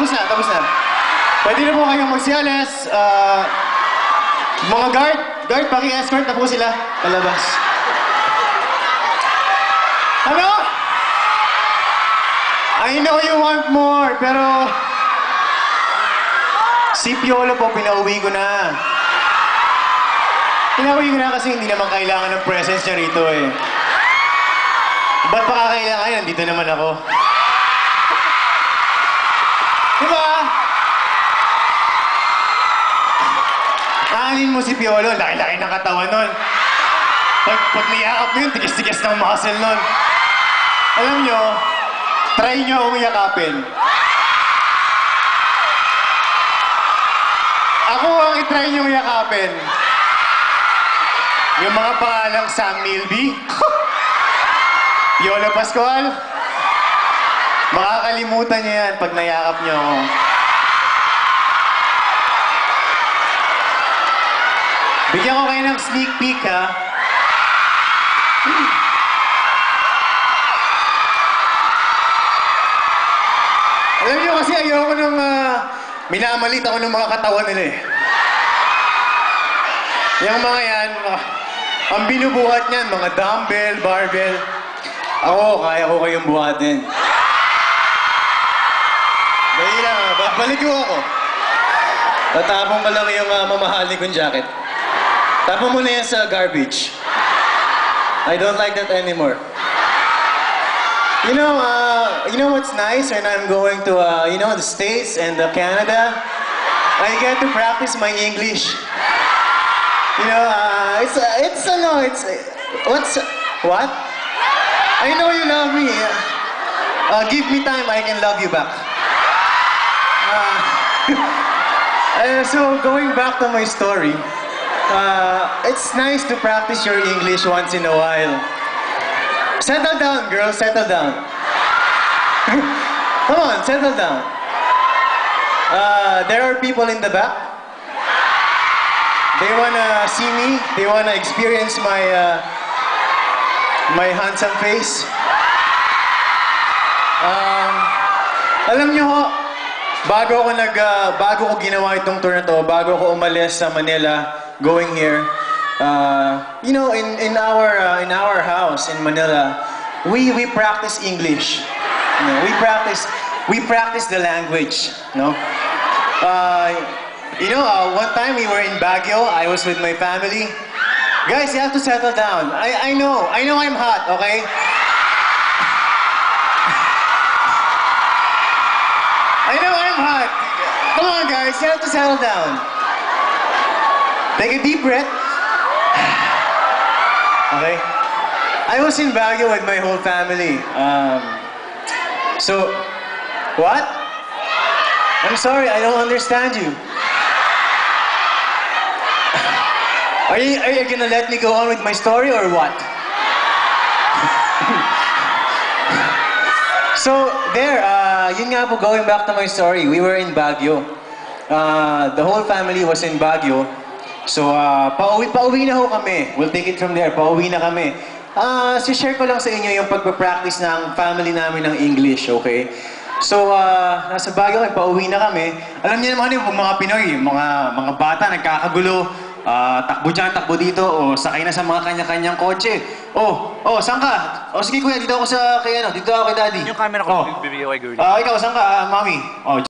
tapos na, tapos na. Pwede na po kayong magsialas. Mga guard, paki-escort na po sila. Palabas. Ano? I know you want more, pero... Si Piolo po, pinauwi ko na. Pinauwi ko na kasi hindi naman kailangan ng presence niya rito eh. Ba't pa kakailangan? Nandito naman ako. Diba? Aanin mo si Piolo, laki-laki ng katawan nun. Pag niyakap mo yun, tigas-tigas ng muscle nun. Alam nyo, try nyo akong yakapin. Ako ang itry nyo yakapin. Yung mga pangalang Sam Milby, Piolo Pascual, makakalimutan nyo yan pag nayakap nyo ako. Bigyan ko kayo ng sneak peek, ha? Alam niyo kasi ayoko nung minamalit ako ng mga katawan nila eh. Yung mga yan, ang binubuhat niyan, mga dumbbell, barbell. Ako, kaya ko kayong buhatin. Dahil lang, babalik ko ako. Tatapon ko lang yung mamahali kong jacket. Tapon mo na yan sa garbage. I don't like that anymore. You know what's nice when I'm going to, the States and Canada? I get to practice my English. What? I know you love me. Give me time, I can love you back. So, going back to my story, it's nice to practice your English once in a while. Settle down, girl. Settle down. Come on, settle down. There are people in the back. They wanna see me. They wanna experience my handsome face. Alam nyo ho, bago ko ginawa itong tour na to, bago ko umalis sa Manila, going here, in our house in Manila, we practice English. We practice the language. One time we were in Baguio. I was with my family. Guys, you have to settle down. I know I'm hot, okay? I know I'm hot. Come on, guys, you have to settle down. Take a deep breath. Okay? I was in Baguio with my whole family. So, what? I'm sorry, I don't understand you. Are you gonna let me go on with my story or what? So, yun nga po, going back to my story, we were in Baguio. The whole family was in Baguio. So, pauwi na ho kami. We'll take it from there. Pauwi na kami. Si-share ko lang sa inyo yung pagpa-practice ng family namin ng English, okay? So, nasa Baguio kami, pauwi na kami. Alam niyo naman yung mga Pinoy, mga bata nagkakagulo. Takbo dyan, takbo dito, o sakay na sa mga kanya-kanyang kotse. Saan ka? Sige kuya, dito ako dito ako kay daddy. Yung camera ko, bibigyan ko kay girlie. Ikaw, saan ka, mami?